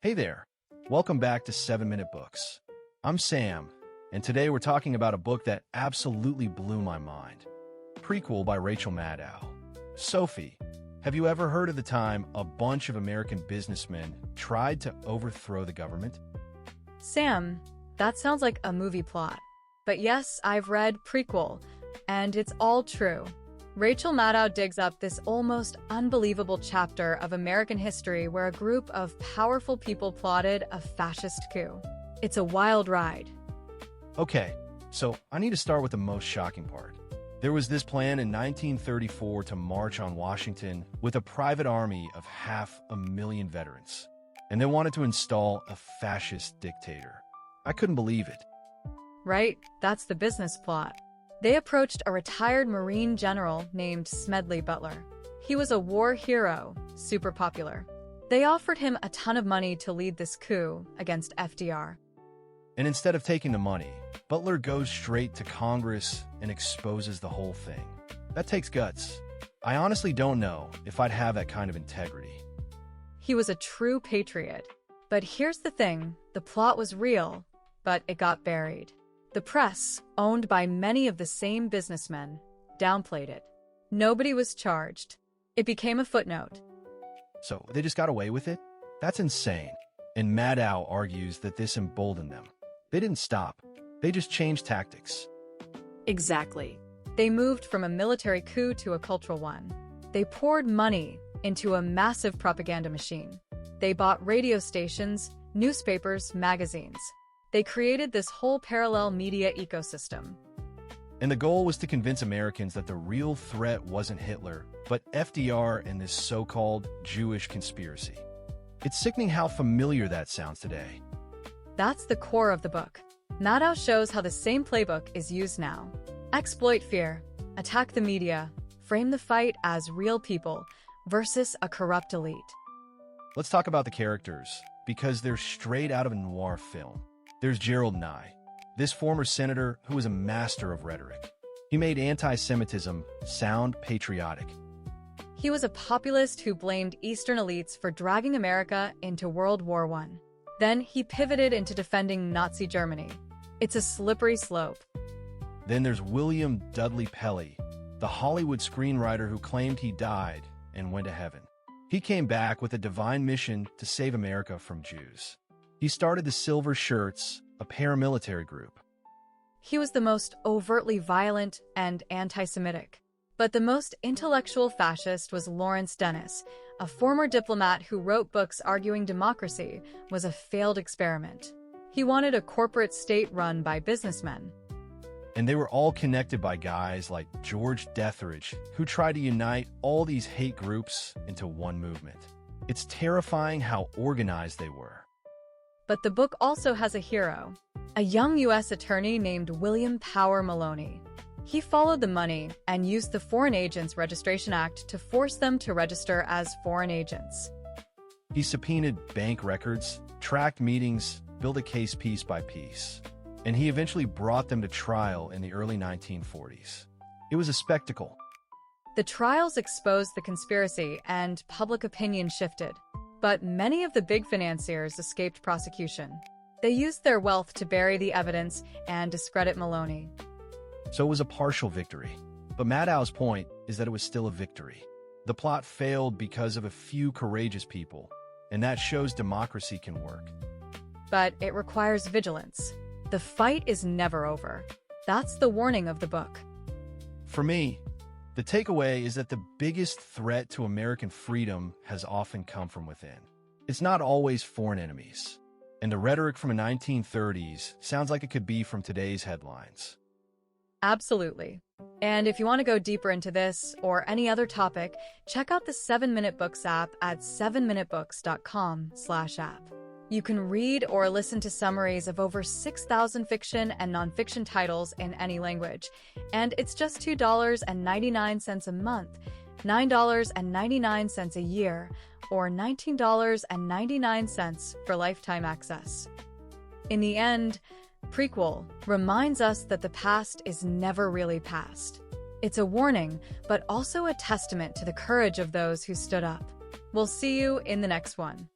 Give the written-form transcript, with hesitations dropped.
Hey there, welcome back to 7-Minute Books. I'm Sam, and today we're talking about a book that absolutely blew my mind. Prequel by Rachel Maddow. Sophie, have you ever heard of the time a bunch of American businessmen tried to overthrow the government? Sam, that sounds like a movie plot. But yes, I've read Prequel, and it's all true. Rachel Maddow digs up this almost unbelievable chapter of American history where a group of powerful people plotted a fascist coup. It's a wild ride. Okay, so I need to start with the most shocking part. There was this plan in 1934 to march on Washington with a private army of 500,000 veterans, and they wanted to install a fascist dictator. I couldn't believe it. Right, that's the business plot. They approached a retired Marine general named Smedley Butler. He was a war hero, super popular. They offered him a ton of money to lead this coup against FDR. And instead of taking the money, Butler goes straight to Congress and exposes the whole thing. That takes guts. I honestly don't know if I'd have that kind of integrity. He was a true patriot. But here's the thing, the plot was real, but it got buried. The press, owned by many of the same businessmen, downplayed it. Nobody was charged. It became a footnote. So they just got away with it? That's insane. And Maddow argues that this emboldened them. They didn't stop. They just changed tactics. Exactly. They moved from a military coup to a cultural one. They poured money into a massive propaganda machine. They bought radio stations, newspapers, magazines. They created this whole parallel media ecosystem. And the goal was to convince Americans that the real threat wasn't Hitler, but FDR and this so-called Jewish conspiracy. It's sickening how familiar that sounds today. That's the core of the book. Maddow shows how the same playbook is used now. Exploit fear, attack the media, frame the fight as real people versus a corrupt elite. Let's talk about the characters, because they're straight out of a noir film. There's Gerald Nye, this former senator who was a master of rhetoric. He made anti-Semitism sound patriotic. He was a populist who blamed Eastern elites for dragging America into World War I. Then he pivoted into defending Nazi Germany. It's a slippery slope. Then there's William Dudley Pelley, the Hollywood screenwriter who claimed he died and went to heaven. He came back with a divine mission to save America from Jews. He started the Silver Shirts, a paramilitary group. He was the most overtly violent and anti-Semitic. But the most intellectual fascist was Lawrence Dennis, a former diplomat who wrote books arguing democracy was a failed experiment. He wanted a corporate state run by businessmen. And they were all connected by guys like George Deatherage, who tried to unite all these hate groups into one movement. It's terrifying how organized they were. But the book also has a hero, a young U.S. attorney named William Power Maloney. He followed the money and used the Foreign Agents Registration Act to force them to register as foreign agents. He subpoenaed bank records, tracked meetings, built a case piece by piece, and he eventually brought them to trial in the early 1940s. It was a spectacle. The trials exposed the conspiracy and public opinion shifted. But many of the big financiers escaped prosecution. They used their wealth to bury the evidence and discredit Maloney. So it was a partial victory. But Maddow's point is that it was still a victory. The plot failed because of a few courageous people, and that shows democracy can work. But it requires vigilance. The fight is never over. That's the warning of the book. For me, the takeaway is that the biggest threat to American freedom has often come from within. It's not always foreign enemies. And the rhetoric from the 1930s sounds like it could be from today's headlines. Absolutely. And if you want to go deeper into this or any other topic, check out the 7-Minute Books app at 7minutebooks.com/app. You can read or listen to summaries of over 6,000 fiction and nonfiction titles in any language. And it's just $2.99 a month, $9.99 a year, or $19.99 for lifetime access. In the end, Prequel reminds us that the past is never really past. It's a warning, but also a testament to the courage of those who stood up. We'll see you in the next one.